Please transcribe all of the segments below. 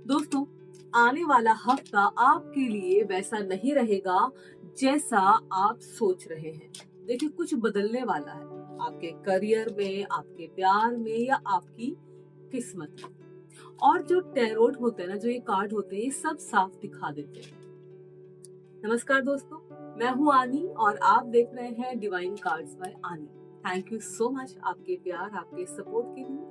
दोस्तों, आने वाला हफ्ता आपके लिए वैसा नहीं रहेगा जैसा आप सोच रहे हैं। देखिए, कुछ बदलने वाला है आपके करियर में, आपके प्यार में या आपकी किस्मत में। और जो टैरोट होते हैं ना, जो ये कार्ड होते हैं, ये सब साफ दिखा देते हैं। नमस्कार दोस्तों, मैं हूँ आनी और आप देख रहे हैं डिवाइन कार्ड्स बाय आनी। थैंक यू सो मच आपके प्यार, आपके सपोर्ट के लिए।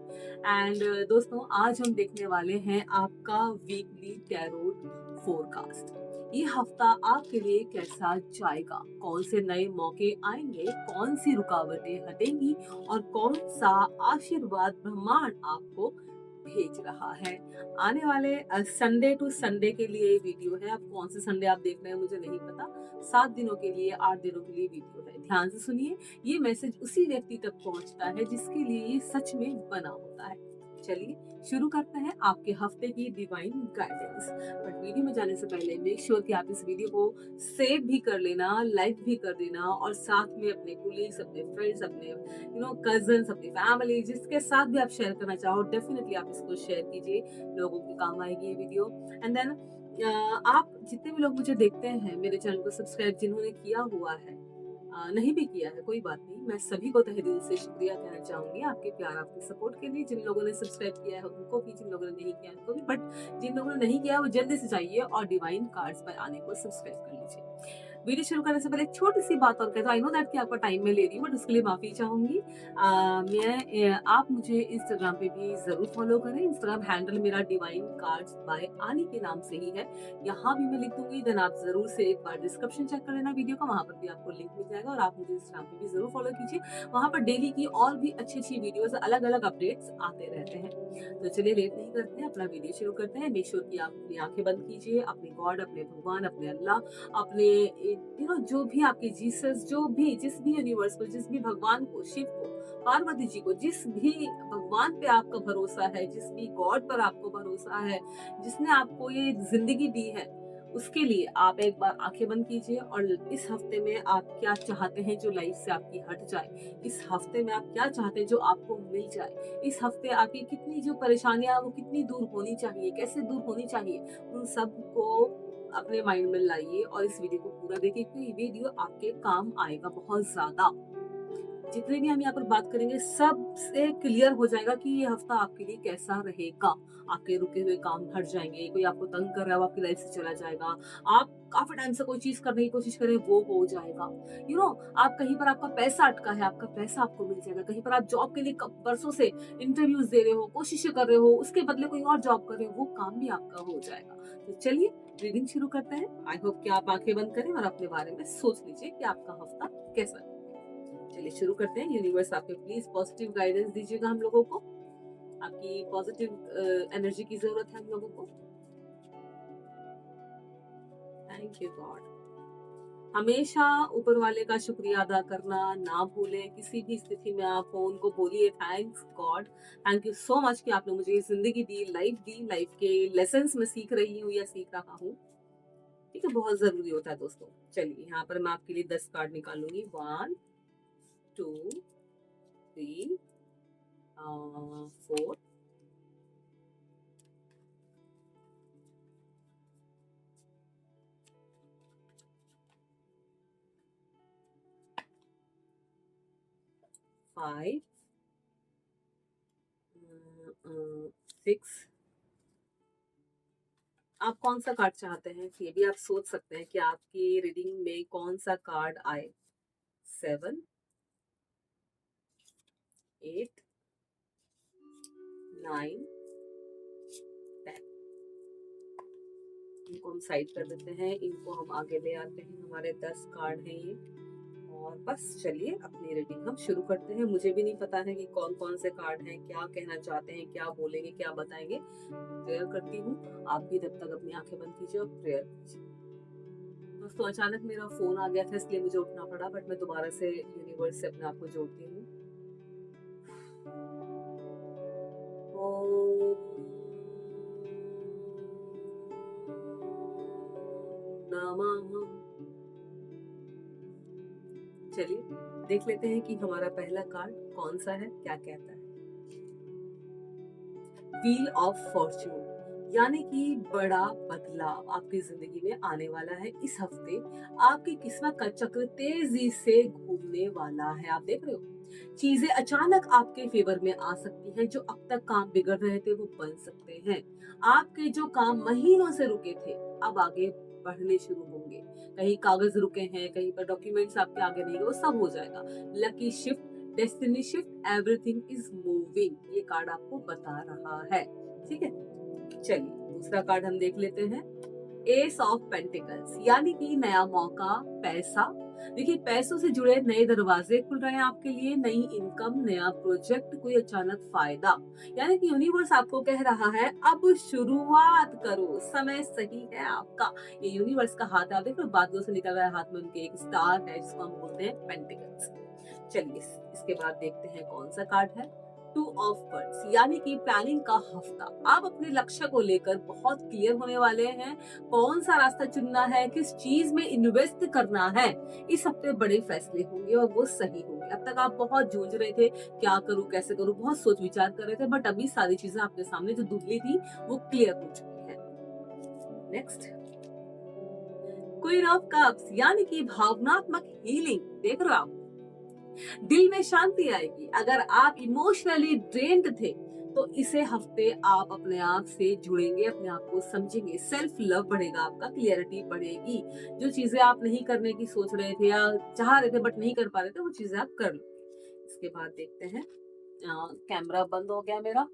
एंड दोस्तों, आज हम देखने वाले हैं आपका वीकली टैरोट फोरकास्ट। ये हफ्ता आपके लिए कैसा जाएगा, कौन से नए मौके आएंगे, कौन सी रुकावटें हटेंगी और कौन सा आशीर्वाद ब्रह्मांड आपको भेज रहा है। आने वाले संडे टू संडे के लिए ये वीडियो है। अब कौन से संडे आप देख रहे हैं मुझे नहीं पता। 7 दिनों के लिए, 8 दिनों के लिए वीडियो है। ध्यान से सुनिए, ये मैसेज उसी व्यक्ति तक पहुंचता है जिसके लिए ये सच में बना होता है। चलिए शुरू करते हैं आपके हफ्ते की डिवाइन गाइडेंस। बट वीडियो में जाने से पहले मेक श्योर कि आप इस वीडियो को सेव भी कर लेना, लाइक भी कर देना और साथ में अपने कुलीग्स, अपने फ्रेंड्स, अपने कजन्स, अपनी फैमिली, जिसके साथ भी आप शेयर करना चाहो, डेफिनेटली आप इसको शेयर कीजिए। लोगों के काम आएगी ये वीडियो। एंड देन आप जितने भी लोग मुझे देखते हैं, मेरे चैनल को सब्सक्राइब जिन्होंने किया हुआ है, नहीं भी किया है कोई बात नहीं, मैं सभी को तहे दिल से शुक्रिया कहना चाहूंगी आपके प्यार, आपके सपोर्ट के लिए। जिन लोगों ने सब्सक्राइब किया है उनको भी, जिन लोगों ने नहीं किया है उनको भी। बट जिन लोगों ने नहीं किया वो जल्दी से जाइए और डिवाइन कार्ड्स पर आने को सब्सक्राइब कर लीजिए। वीडियो शुरू करने से पहले एक छोटी सी बात और कहता हूँ, आई नो दैट कि आपका टाइम मैं ले रही हूँ, बट उसके लिए माफी चाहूंगी। आप मुझे इंस्टाग्राम पे भी जरूर फॉलो करें। इंस्टाग्राम हैंडल मेरा डिवाइन कार्ड्स बाय आनी के नाम से ही है। यहाँ भी मैं लिख दूंगी, देन आप जरूर से एक बार डिस्क्रिप्शन चेक कर लेना वीडियो का, वहां पर भी आपको लिंक मिल जाएगा। और आप मुझे इंस्टाग्राम पे भी जरूर फॉलो कीजिए, वहां पर डेली की और भी अच्छी अच्छी वीडियोस, अलग अलग अपडेट्स आते रहते हैं। तो चलिए लेट नहीं करते हैं, अपना वीडियो शुरू करते हैं। मेक श्योर कि आप अपनी आंखें बंद कीजिए, अपने गॉड, अपने भगवान, अपने अल्लाह, अपने जो भी आपके जीसस, जो भी जिस भी यूनिवर्स को, जिस भी भगवान को, शिव को, पार्वती जी को, जिस भी भगवान पे आपका भरोसा है, जिस भी गॉड पर आपको भरोसा है, जिसने आपको ये जिंदगी दी है, उसके लिए आप एक बार आंखें बंद कीजिए। और इस हफ्ते में आप क्या चाहते हैं जो लाइफ से आपकी हट जाए, इस हफ्ते में आप क्या चाहते हैं जो आपको मिल जाए, इस हफ्ते आपकी कितनी जो परेशानियां वो कितनी दूर होनी चाहिए, कैसे दूर होनी चाहिए, उन सब को अपने माइंड में लाइए और इस वीडियो को पूरा देखिए, क्योंकि ये वीडियो आपके काम आएगा बहुत ज्यादा। जितने भी हम यहाँ पर बात करेंगे सबसे क्लियर हो जाएगा कि ये हफ्ता आपके लिए कैसा रहेगा। आपके रुके हुए काम हट जाएंगे, कोई आपको तंग कर रहा है वो आपकी लाइफ से चला जाएगा। आप काफी टाइम से कोई चीज करने की कोशिश करें, वो हो जाएगा। आप कहीं पर आपका पैसा अटका है, आपका पैसा आपको मिल जाएगा। कहीं पर आप जॉब के लिए बरसों से इंटरव्यूज दे रहे हो, कोशिशें कर रहे हो, उसके बदले कोई और जॉब कर रहे हो, वो काम भी आपका हो जाएगा। तो चलिए रीडिंग शुरू करते हैं। आई होप कि आप आंखें बंद करें और अपने बारे में सोच लीजिए कि आपका हफ्ता कैसा है। चलिए शुरू करते हैं। यूनिवर्स आपके प्लीज पॉजिटिव गाइडेंस दीजिएगा हम लोगों को। आपकी पॉजिटिव एनर्जी की जरूरत है हम लोगों को। Thank you God. हमेशा ऊपर वाले का शुक्रिया अदा करना ना भूलें। किसी भी स्थिति में आप हो उनको बोलिए thanks God, thank you so much कि आपने मुझे जिंदगी दी, लाइफ के लेसन मैं सीख रही हूँ या सीख रहा हूँ। ठीक है, बहुत जरूरी होता है दोस्तों। चलिए यहाँ पर मैं आपके लिए 10 कार्ड निकालूंगी। 1 2 3 4 5 6। आप कौन सा कार्ड चाहते हैं, ये भी आप सोच सकते हैं कि आपकी रीडिंग में कौन सा कार्ड आए। 7 8 9 10। इनको हम साइड कर देते हैं, इनको हम आगे ले आते हैं। हमारे 10 कार्ड हैं ये। और बस चलिए अपनी रीडिंग हम शुरू करते हैं। मुझे भी नहीं पता है कि कौन कौन से कार्ड हैं, क्या कहना चाहते हैं, क्या बोलेंगे, क्या बताएंगे। प्रेयर करती हूँ, आप भी तब तक अपनी आंखें बंद कीजिए और प्रेयर कीजिए। दोस्तों, अचानक मेरा फोन आ गया था इसलिए मुझे उठना पड़ा, बट मैं दोबारा से यूनिवर्स से अपने आप को जोड़ती हूँ। ओम नमः। चलिए देख लेते हैं कि हमारा पहला कार्ड कौन सा है, क्या कहता है। Wheel of Fortune. यानी कि बड़ा बदलाव आपकी जिंदगी में आने वाला है इस हफ्ते। आपकी किस्मत का चक्र तेजी से घूमने वाला है। आप देख रहे हो, चीजें अचानक आपके फेवर में आ सकती हैं। जो अब तक काम बिगड़ रहे थे वो बन सकते हैं। आपके जो काम महीनों से रुके थे अब आगे बढ़ने शुरू होंगे। कहीं कागज रुके हैं, कहीं पर डॉक्यूमेंट्स आपके आगे नहीं है, वो सब हो जाएगा। Lucky shift, destiny shift, everything is moving, ये कार्ड आपको बता रहा है। ठीक है, चलिए दूसरा कार्ड हम देख लेते हैं। एस ऑफ पेंटिकल्स, यानी कि नया मौका, पैसा। देखिए, पैसों से जुड़े नए दरवाजे खुल रहे हैं आपके लिए, नई इनकम, नया प्रोजेक्ट, कोई अचानक फायदा। यानी कि यूनिवर्स आपको कह रहा है अब शुरुआत करो, समय सही है आपका। ये यूनिवर्स का हाथ है। आप देखो बादलों से निकल रहा है, हाथ में उनके एक स्टार है जिसको हम बोलते हैं पेंटिकल्स। चलिए इसके बाद देखते हैं कौन सा कार्ड है। टू ऑफ कप्स, यानी कि प्लानिंग का हफ्ता। आप अपने लक्ष्य को लेकर बहुत क्लियर होने वाले हैं। कौन सा रास्ता चुनना है, किस चीज में इन्वेस्ट करना है, इस हफ्ते बड़े फैसले होंगे और वो सही होंगे। अब तक आप बहुत जूझ रहे थे, क्या करूं कैसे करूं, बहुत सोच विचार कर रहे थे, बट अभी सारी चीजें आपके सामने जो धुंधली थी वो क्लियर हो चुकी है। नेक्स्ट, क्वीन ऑफ कप्स, यानी कि भावनात्मक हीलिंग। देख रहे हो आप, दिल में शांति आएगी। अगर आप इमोशनली ड्रेन्ड थे तो इसे हफ्ते आप अपने आप से जुड़ेंगे, अपने आप को समझेंगे, सेल्फ लव बढ़ेगा आपका, क्लियरिटी बढ़ेगी। जो चीजें आप नहीं करने की सोच रहे थे या चाह रहे थे बट नहीं कर पा रहे थे, वो चीजें आप कर लो। इसके बाद देखते हैं, कैमरा बंद हो गया मेरा।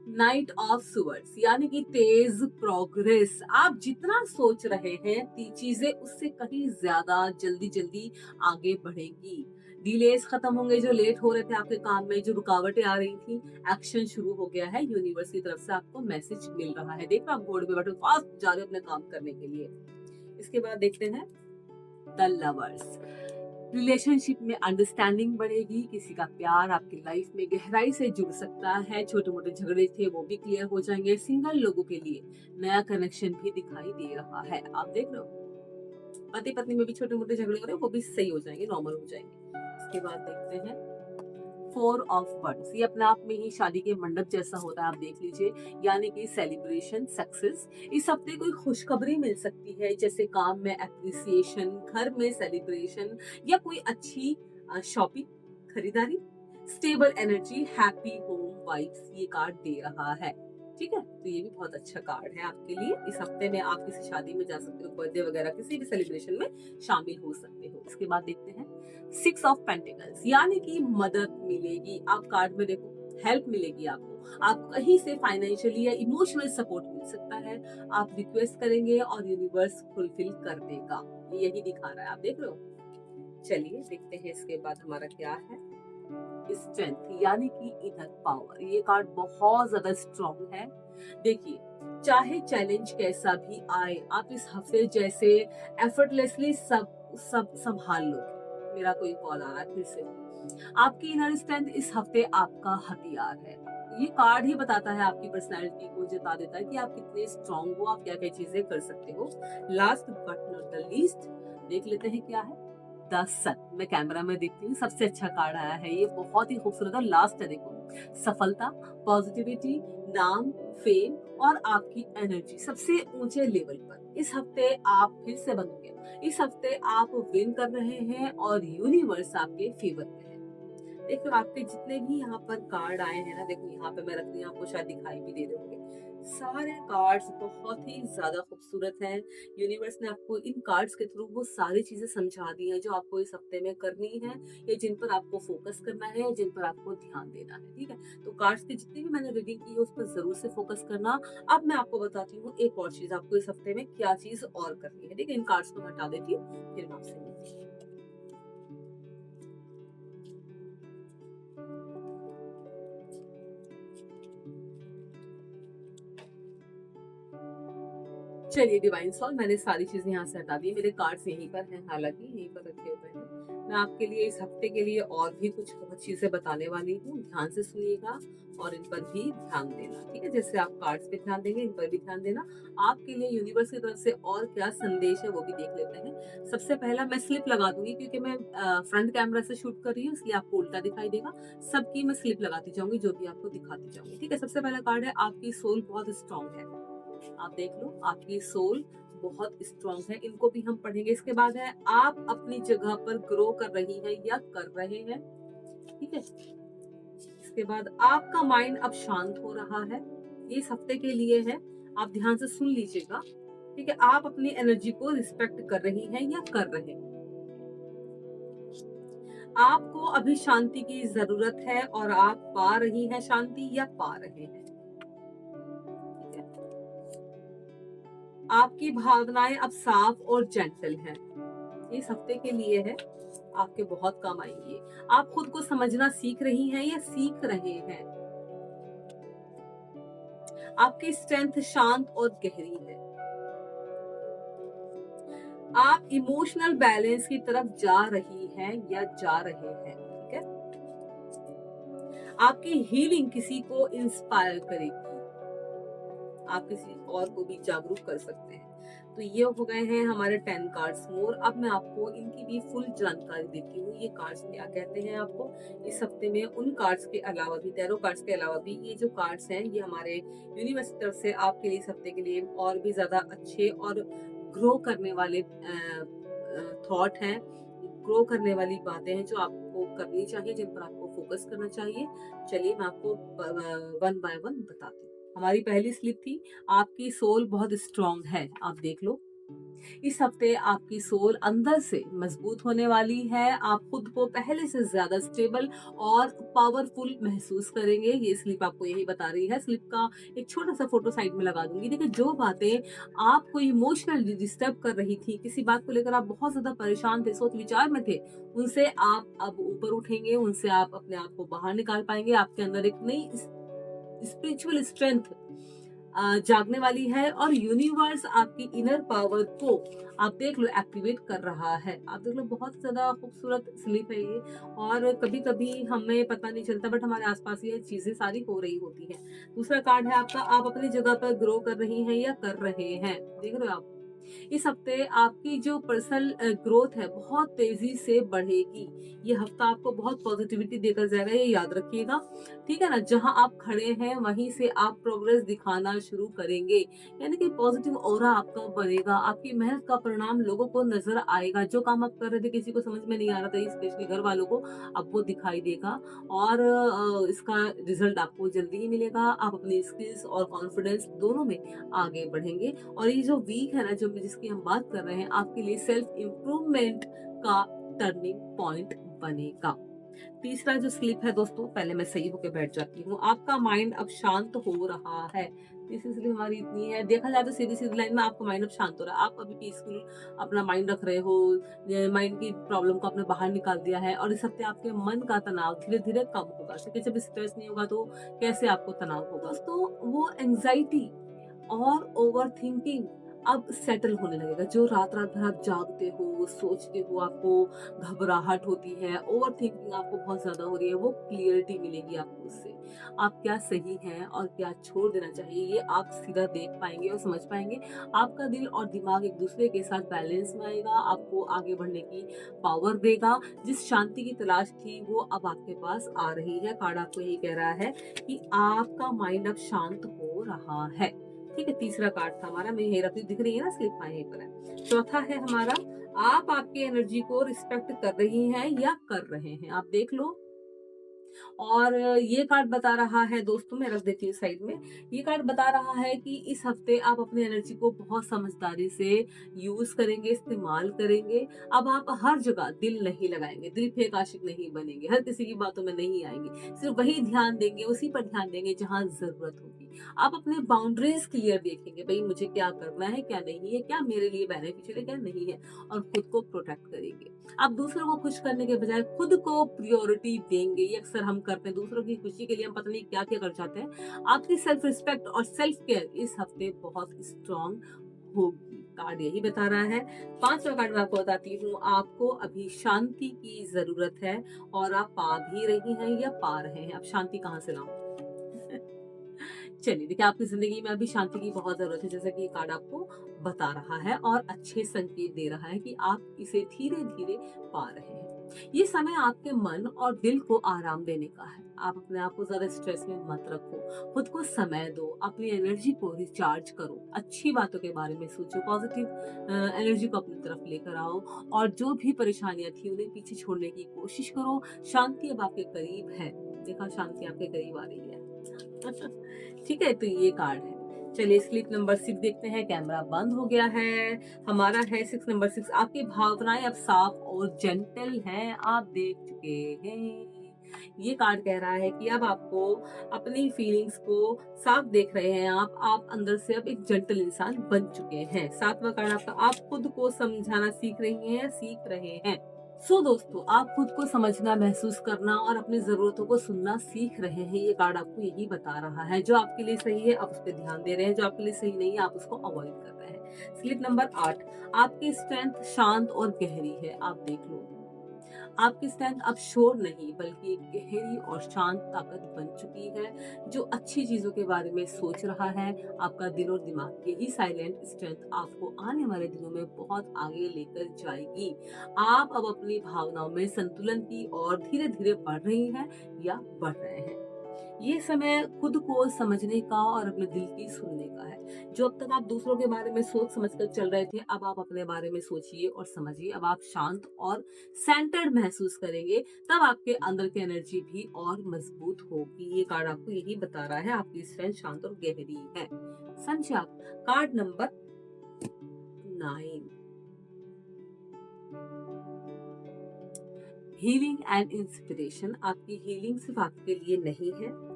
नाइट ऑफ सुवर्ड्स, यानी कि तेज प्रोग्रेस। आप जितना सोच रहे हैं चीजें उससे कहीं ज्यादा जल्दी जल्दी आगे बढ़ेगी। डिलेस खत्म होंगे, जो लेट हो रहे थे आपके काम में, जो रुकावटें आ रही थी, एक्शन शुरू हो गया है। यूनिवर्स की तरफ से आपको मैसेज मिल रहा है। देखो आप घोड़े पे बैठे फास्ट जा रहे हो अपने काम करने के लिए। इसके बाद देखते हैं द लवर्स, रिलेशनशिप में अंडरस्टैंडिंग बढ़ेगी। किसी का प्यार आपकी लाइफ में गहराई से जुड़ सकता है। छोटे मोटे झगड़े थे वो भी क्लियर हो जाएंगे। सिंगल लोगों के लिए नया कनेक्शन भी दिखाई दे रहा है। आप देख रहे हो, पति पत्नी में भी छोटे मोटे झगड़े हो रहे हैं, वो भी सही हो जाएंगे, नॉर्मल हो जाएंगे। इसके बाद देखते हैं फोर ऑफ वंड्स, ये अपने आप में ही शादी के मंडप जैसा होता है, आप देख लीजिए। यानी कि सेलिब्रेशन, सक्सेस। इस हफ्ते कोई खुशखबरी मिल सकती है, जैसे काम में एप्रिसिएशन, घर में सेलिब्रेशन, या कोई अच्छी शॉपिंग, खरीदारी। Stable energy, happy home vibes, ये कार्ड दे रहा है। ठीक है, तो ये भी बहुत अच्छा कार्ड है आपके लिए। इस हफ्ते में आप किसी शादी में जा सकते हो, बर्थडे वगैरह किसी भी सेलिब्रेशन में शामिल हो सकते हो। इसके बाद देखते हैं सिक्स ऑफ पेंटिकल्स, यानी कि मदद मिलेगी। आप कार्ड में देखो, हेल्प मिलेगी आपको। आप कहीं से फाइनेंशियली या इमोशनल सपोर्ट मिल सकता है। आप रिक्वेस्ट करेंगे और यूनिवर्स फुलफिल कर देगा, यही दिखा रहा है। आप देख रहे हो। चलिए देखते हैं इसके बाद हमारा क्या है। स्ट्रेंथ, यानी कि इनर पावर। ये कार्ड बहुत ज्यादा स्ट्रॉन्ग है। देखिए, चाहे चैलेंज कैसा भी आए, आप इस हफ्ते जैसे एफर्टलेसली सब सब संभाल लो। मेरा कोई कॉल आ रहा है फिर से। आपकी इनर स्ट्रेंथ इस हफ्ते आपका हथियार है। ये कार्ड ही बताता है, आपकी पर्सनैलिटी को जता देता है कि आप कितने स्ट्रॉन्ग हो, आप क्या क्या चीजें कर सकते हो। Last but not the least, देख लेते हैं क्या है। द सन, मैं कैमरा में देखती हूँ, सबसे अच्छा कार्ड आया है। ये बहुत ही खूबसूरत और लास्ट है। देखो, सफलता, पॉजिटिविटी, नाम, फेम और आपकी एनर्जी सबसे ऊंचे लेवल पर। इस हफ्ते आप फिर से बनोगे। इस हफ्ते आप विन कर रहे हैं और यूनिवर्स आपके फेवर में है। देखो, आपके जितने भी यहाँ पर कार्ड आए हैं ना, देखो यहाँ पे मैं रख रही हूँ, आपको शायद दिखाई भी दे रहे होंगे। सारे कार्ड्स बहुत ही ज्यादा खूबसूरत हैं। यूनिवर्स ने आपको इन कार्ड्स के थ्रू वो सारी चीजें समझा दी हैं जो आपको इस हफ्ते में करनी है, या जिन पर आपको फोकस करना है, या जिन पर आपको ध्यान देना है। ठीक है, तो कार्ड्स की जितनी भी मैंने रीडिंग की है उस पर जरूर से फोकस करना। अब मैं आपको बताती हूँ एक और चीज, आपको इस हफ्ते में क्या चीज और करनी है। ठीक है, इन कार्ड्स को हटा देती हूँ, फिर मैं आपसे मिलती हूँ। चलिए डिवाइन सॉल, मैंने सारी चीजें यहाँ से हटा दी, मेरे कार्ड्स यहीं पर हैं, हालांकि यहीं पर रखे हुए हैं। मैं आपके लिए इस हफ्ते के लिए और भी कुछ बहुत चीजें बताने वाली हूँ, ध्यान से सुनिएगा और इन पर भी ध्यान देना, ठीक है। जैसे आप कार्ड्स पे ध्यान देंगे, इन पर भी ध्यान देना। आपके लिए यूनिवर्स की तरफ से और क्या संदेश है वो भी देख लेते हैं। सबसे पहला मैं स्लिप लगा दूंगी, क्योंकि मैं फ्रंट कैमरा से शूट कर रही हूँ, इसलिए आपको उल्टा दिखाई देगा। सबकी मैं स्लिप लगाती जाऊंगी, जो भी आपको दिखाती जाऊंगी, ठीक है। सबसे पहला कार्ड है, आपकी सोल बहुत स्ट्रांग है। आप देख लो, आपकी सोल बहुत स्ट्रांग है, इनको भी हम पढ़ेंगे। इसके बाद है, आप अपनी जगह पर ग्रो कर रही है या कर रहे हैं, ठीक है। इसके बाद आपका माइंड अब शांत हो रहा है, ये इस हफ्ते के लिए है, आप ध्यान से सुन लीजिएगा, ठीक है। आप अपनी एनर्जी को रिस्पेक्ट कर रही हैं या कर रहे हैं। आपको अभी शांति की जरूरत है और आप पा रही हैं शांति या पा रहे हैं, ठीक है। आपकी भावनाएं अब साफ और जेंटल हैं, इस हफ्ते के लिए है, आपके बहुत काम आएंगे। आप खुद को समझना सीख रही हैं या सीख रहे हैं। आपकी स्ट्रेंथ शांत और गहरी है। आप इमोशनल बैलेंस की तरफ जा रही हैं या जा रहे हैं, ठीक है। आपकी हीलिंग किसी को इंस्पायर करेगी, आप किसी और को भी जागरूक कर सकते हैं। तो ये हो गए हैं हमारे 10 कार्ड्स मोर। अब मैं आपको इनकी भी फुल जानकारी देती हूँ, ये कार्ड्स क्या कहते हैं आपको इस हफ्ते में। उन कार्ड्स के अलावा भी, टैरो कार्ड्स के अलावा भी, ये जो कार्ड्स हैं ये हमारे यूनिवर्स की तरफ से आपके लिए इस हफ्ते के लिए और भी ज्यादा अच्छे और ग्रो करने वाले थॉट हैं, ग्रो करने वाली बातें हैं जो आपको करनी चाहिए, जिन पर आपको फोकस करना चाहिए। चलिए मैं आपको वन बाय वन बताती हूँ। हमारी पहली स्लिप थी, आपकी सोल बहुत स्ट्रांग है। आप देख लो, इस हफ्ते आपकी सोल अंदर से मजबूत होने वाली है। आप खुद को पहले से ज्यादा स्टेबल और पावरफुल महसूस करेंगे, ये स्लिप आपको यही बता रही है। स्लिप का एक छोटा सा फोटो साइड में लगा दूंगी। देखिए, जो बातें आपको इमोशनली डिस्टर्ब कर रही थी, किसी बात को लेकर आप बहुत ज्यादा परेशान थे, सोच विचार में थे, उनसे आप अब ऊपर उठेंगे, उनसे आप अपने आप को बाहर निकाल पाएंगे। आपके अंदर एक नई स्पिरिचुअल स्ट्रेंथ जागने वाली है और यूनिवर्स आपकी इनर पावर को आप देख लो एक्टिवेट कर रहा है। आप देख लो, बहुत ज्यादा खूबसूरत स्लीप है ये। और कभी कभी हमें पता नहीं चलता, बट हमारे आसपास ये चीजें सारी हो रही होती है। दूसरा कार्ड है आपका, आप अपनी जगह पर ग्रो कर रही हैं या कर रहे हैं। देख रहे हो आप, इस हफ्ते आपकी जो पर्सनल ग्रोथ है बहुत तेजी से बढ़ेगी। ये हफ्ता आपको बहुत पॉजिटिविटी देकर जाएगा, ये याद रखिएगा, ठीक है ना। जहां आप खड़े हैं वहीं से आप प्रोग्रेस दिखाना शुरू करेंगे, यानी कि पॉजिटिव ऑरा आपका बनेगा। आपकी मेहनत का परिणाम लोगों को नजर आएगा। जो काम आप कर रहे थे, किसी को समझ में नहीं आ रहा था, स्पेशली घर वालों को, अब वो दिखाई देगा और इसका रिजल्ट आपको जल्दी ही मिलेगा। आप अपनी स्किल्स और कॉन्फिडेंस दोनों में आगे बढ़ेंगे। और ये जो वीक है ना, जो जिसकी हम बात कर रहे हैं, आपके लिए सेल्फ इम्प्रूवमेंट का टर्निंग पॉइंट बनेगा। तीसरा जो स्लिप है दोस्तों, पहले मैं सही होकर बैठ जाती हूँ। आपका माइंड अब शांत हो रहा है। तीसरी स्लिप हमारी इतनी है, देखा जाए तो सीधी सीधी लाइन में आपका माइंड अब शांत हो रहा है। आप अभी पीसफुल अपना माइंड रख रहे हो, माइंड की प्रॉब्लम को आपने बाहर निकाल दिया है। और इस हफ्ते आपके मन का तनाव धीरे धीरे कम होगा, क्योंकि जब स्ट्रेस नहीं होगा तो कैसे आपको तनाव होगा। दोस्तों, वो एंजाइटी और ओवर थिंकिंग अब सेटल होने लगेगा। जो रात रात भर आप जागते हो, सोचते हो, आपको घबराहट होती है, ओवर थिंकिंग आपको बहुत ज्यादा हो रही है, वो क्लियरिटी मिलेगी आपको उससे। आप क्या सही हैं और क्या छोड़ देना चाहिए, ये आप सीधा देख पाएंगे और समझ पाएंगे। आपका दिल और दिमाग एक दूसरे के साथ बैलेंस में आएगा, आपको आगे बढ़ने की पावर देगा। जिस शांति की तलाश थी वो अब आपके पास आ रही है। कार्ड आपको यही कह रहा है कि आपका माइंड अब शांत हो रहा है, ठीक है। तीसरा कार्ड था हमारा, मैं यही रखी, दिख रही है ना स्लिप, यहीं पर है। चौथा है हमारा, आप आपकी एनर्जी को रिस्पेक्ट कर रही हैं या कर रहे हैं। आप देख लो, और ये कार्ड बता रहा है दोस्तों, मैं रख देती हूँ साइड में। ये कार्ड बता रहा है कि इस हफ्ते आप अपनी एनर्जी को बहुत समझदारी से यूज करेंगे, इस्तेमाल करेंगे। अब आप हर जगह दिल नहीं लगाएंगे, दिल फेंक आशिक नहीं बनेंगे, हर किसी की बातों में नहीं आएंगे। सिर्फ वही ध्यान देंगे, उसी पर ध्यान देंगे जहां जरूरत होगी। आप अपने बाउंड्रीज क्लियर देखेंगे, भाई मुझे क्या करना है, क्या नहीं है, क्या मेरे लिए बेनिफिशियल है, क्या नहीं है, और खुद को प्रोटेक्ट करेंगे। आप दूसरों को खुश करने के बजाय खुद को प्रायोरिटी देंगे। ये अक्सर हम करते हैं, दूसरों की खुशी के लिए हम पता नहीं क्या क्या कर जाते हैं। आपकी सेल्फ रिस्पेक्ट और सेल्फ केयर इस हफ्ते बहुत स्ट्रांग होगी। कार्ड यही बता रहा है। 5वां कार्ड मैं आपको बताती हूँ, आपको अभी शांति की जरूरत है और आप पा भी रही हैं या पा रहे हैं। अब शांति कहाँ से लाऊं? चलिए देखिए, आपकी जिंदगी में अभी शांति की बहुत जरूरत है, जैसा कि ये कार्ड आपको बता रहा है और अच्छे संकेत दे रहा है कि आप इसे धीरे धीरे पा रहे हैं। ये समय आपके मन और दिल को आराम देने का है। आप अपने आप को ज्यादा स्ट्रेस में मत रखो, खुद को समय दो, अपनी एनर्जी को रिचार्ज करो, अच्छी बातों के बारे में सोचो, पॉजिटिव एनर्जी को अपनी तरफ लेकर आओ और जो भी परेशानियां थी उन्हें पीछे छोड़ने की कोशिश करो। शांति अब आपके करीब है। देखा, शांति आपके करीब आ रही है। ठीक है, तो ये कार्ड है। चलिए स्लिप नंबर 6 देखते हैं। कैमरा बंद हो गया है। हमारा है 6 नंबर 6। आपकी भावनाएं अब साफ और जेंटल हैं, आप देख चुके हैं। ये कार्ड कह रहा है कि अब आपको अपनी फीलिंग्स को साफ देख रहे हैं। आप अंदर से अब एक जेंटल इंसान बन चुके हैं। 7वां कार्ड आपका, आप खुद को समझाना सीख रही हैं, सीख रहे हैं। दोस्तों, आप खुद को समझना, महसूस करना और अपनी जरूरतों को सुनना सीख रहे हैं। ये कार्ड आपको यही बता रहा है। जो आपके लिए सही है आप उस पर ध्यान दे रहे हैं, जो आपके लिए सही नहीं है आप उसको अवॉइड कर रहे हैं। स्लिप नंबर 8, आपकी स्ट्रेंथ शांत और गहरी है, आप देख लो। आपकी स्ट्रेंथ अब शोर नहीं बल्कि एक गहरी और शांत ताकत बन चुकी है, जो अच्छी चीजों के बारे में सोच रहा है। आपका दिल और दिमाग, यही साइलेंट स्ट्रेंथ आपको आने वाले दिनों में बहुत आगे लेकर जाएगी। आप अब अपनी भावनाओं में संतुलन की ओर धीरे धीरे बढ़ रही हैं या बढ़ रहे हैं। ये समय खुद को समझने का और अपने दिल की सुनने का है। जो अब तक आप दूसरों के बारे में सोच समझ कर चल रहे थे, अब आप अपने बारे में सोचिए और समझिए। अब आप शांत और सेंटर्ड महसूस करेंगे, तब आपके अंदर की एनर्जी भी और मजबूत होगी। ये कार्ड आपको यही बता रहा है, आपकी स्ट्रेंथ शांत और गहरी है। समझे आप? Card number 9, healing and inspiration. आपकी हीलिंग सिर्फ आपके लिए नहीं है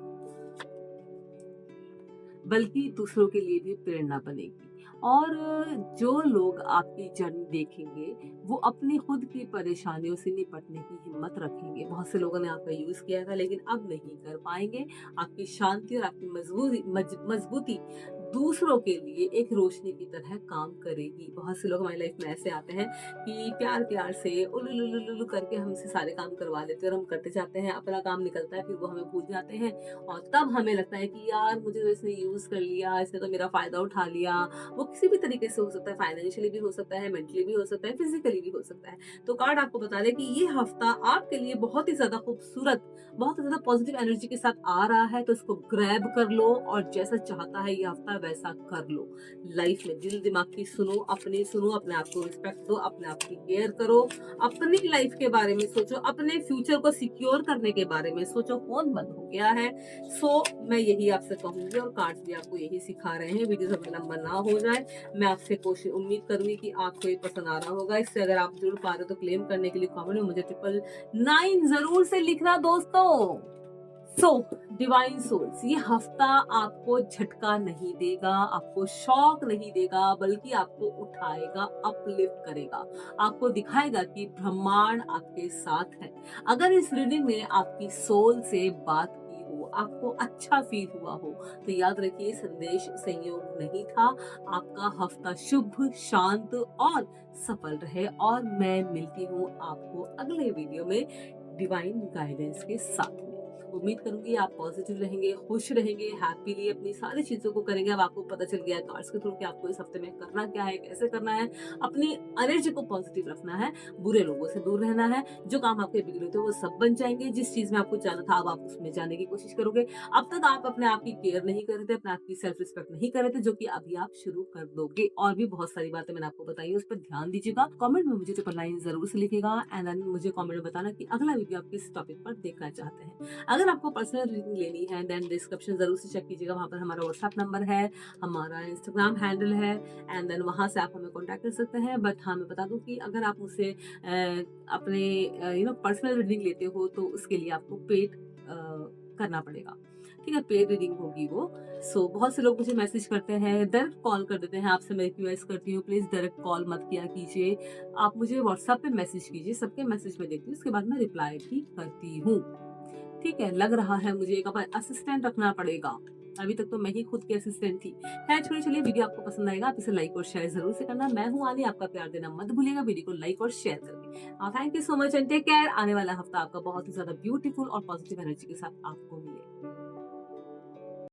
बल्कि दूसरों के लिए भी प्रेरणा बनेगी। और जो लोग आपकी जर्नी देखेंगे वो अपनी खुद की परेशानियों से निपटने की हिम्मत रखेंगे। बहुत से लोगों ने आपका यूज किया था लेकिन अब नहीं कर पाएंगे। आपकी शांति और आपकी मजबूती दूसरों के लिए एक रोशनी की तरह काम करेगी। बहुत से लोग हमारी लाइफ में ऐसे आते हैं कि प्यार प्यार से उलुलुलुलु करके हमसे सारे काम करवा लेते हैं और हम करते जाते हैं, अपना काम निकलता है, फिर वो हमें भूल जाते हैं और तब हमें लगता है कि यार मुझे तो इसने यूज कर लिया, इसने तो मेरा फायदा उठा लिया। वो किसी भी तरीके से हो सकता है, फाइनेंशियली भी हो सकता है, मेंटली भी हो सकता है, फिजिकली भी हो सकता है। तो कार्ड आपको बता दे कि ये हफ्ता आपके लिए बहुत ही ज्यादा खूबसूरत, बहुत ही ज्यादा पॉजिटिव एनर्जी के साथ आ रहा है। तो इसको ग्रैब कर लो और जैसा चाहता है ये हफ्ता वैसा कर लो। लाइफ में दिल दिमाग की सुनो, अपने आप को रिस्पेक्ट दो, अपने आप की केयर करो, अपनी लाइफ के बारे में सोचो, अपने फ्यूचर को सिक्योर करने के बारे में सोचो। फोन बंद हो गया है। मैं यही आपसे कहूंगी और कार्ड भी आपको यही सिखा रहे हैं। वीडियो सब लंबा ना हो जाए, मैं आपसे कोशिश उम्मीद करूंगी कि आपको ये पसंद आ रहा होगा। इससे अगर आप जुड़ पा रहे हो तो क्लेम करने के लिए कमेंट में मुझे 999 जरूर से लिखना दोस्तों। डिवाइन सोल्स, ये हफ्ता आपको झटका नहीं देगा, आपको शॉक नहीं देगा, बल्कि आपको उठाएगा, अपलिफ्ट करेगा, आपको दिखाएगा कि ब्रह्मांड आपके साथ है। अगर इस रीडिंग में आपकी सोल से बात की हो, आपको अच्छा फील हुआ हो, तो याद रखिए संदेश संयोग नहीं था। आपका हफ्ता शुभ, शांत और सफल रहे और मैं मिलती हूँ आपको अगले वीडियो में डिवाइन गाइडेंस के साथ में। उम्मीद करूंगी आप पॉजिटिव रहेंगे, खुश रहेंगे, हैप्पीली अपनी सारी चीजों को करेंगे। अब आपको पता चल गया है कार्ड्स के थ्रू कि आपको इस हफ्ते में करना क्या है, कैसे करना है। अपनी एनर्जी को पॉजिटिव रखना है, बुरे लोगों से दूर रहना है। जो काम आपके बिगड़े थे वो सब बन जाएंगे। जिस चीज में आपको जाना था अब आप उसमें जाने की कोशिश करोगे। अब तक आप अपने आप की केयर नहीं कर रहे थे, अपने आप की सेल्फ रिस्पेक्ट नहीं कर रहे थे, जो कि अभी आप शुरू कर दोगे। और भी बहुत सारी बातें मैंने आपको बताई, उस पर ध्यान दीजिएगा। कमेंट में मुझे 999 जरूर से लिखेगा एंड देन मुझे कमेंट में बताना कि अगला वीडियो आप किस टॉपिक पर देखना चाहते हैं। अगर आपको पर्सनल रीडिंग लेनी है देन डिस्क्रिप्शन जरूर से चेक कीजिएगा, वहां पर हमारा व्हाट्सएप नंबर है, हमारा इंस्टाग्राम हैंडल है एंड देन वहां से आप हमें कांटेक्ट कर सकते हैं। बट हाँ, मैं बता दूं कि अगर आप मुझसे अपने पर्सनल रीडिंग लेते हो तो उसके लिए आपको पेड करना पड़ेगा। ठीक है, पेड रीडिंग होगी वो। बहुत से लोग मुझे मैसेज करते हैं, डायरेक्ट कॉल कर देते हैं। आपसे मैं रिक्वेस्ट करती हूँ प्लीज डायरेक्ट कॉल मत किया कीजिए, आप मुझे व्हाट्सएप पे मैसेज कीजिए। सबके मैसेज में देखती हूँ, उसके बाद मैं रिप्लाई भी करती हूँ। ठीक है, लग रहा है मुझे एक असिस्टेंट रखना पड़ेगा। अभी तक तो मैं ही खुद की असिस्टेंट थी। खैर छोड़िए, चलिए वीडियो आपको पसंद आएगा, आप इसे लाइक और शेयर ज़रूर से करना। मैं हूँ आनी, आपका प्यार देना मत भूलिएगा वीडियो को लाइक और शेयर करके। Thank you so much and take care. आने वाला हफ्ता आपका बहुत ही ज़्यादा ब्यूटीफुल और पॉजिटिव एनर्जी के साथ आपको मिले।